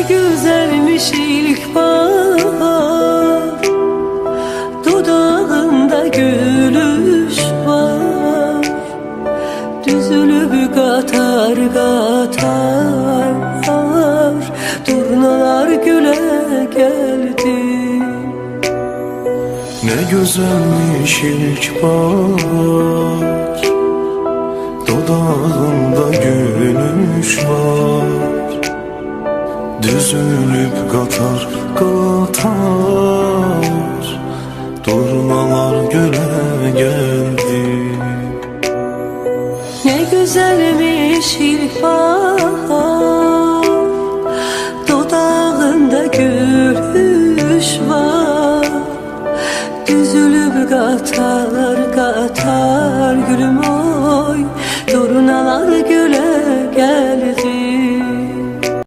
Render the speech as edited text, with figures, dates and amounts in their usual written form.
güzelmiş ilk bahar, dudağında gülüş var. Düzülüp katar katar, turnalar güle geldi. Ne güzelmiş ilk bahar, dudağında gülüş var. Düzülüp katar katar, turnalar güle geldi. Ne güzelmiş ilk bahar, dudağında gülüş var. Düzülüp katar katar, gülüm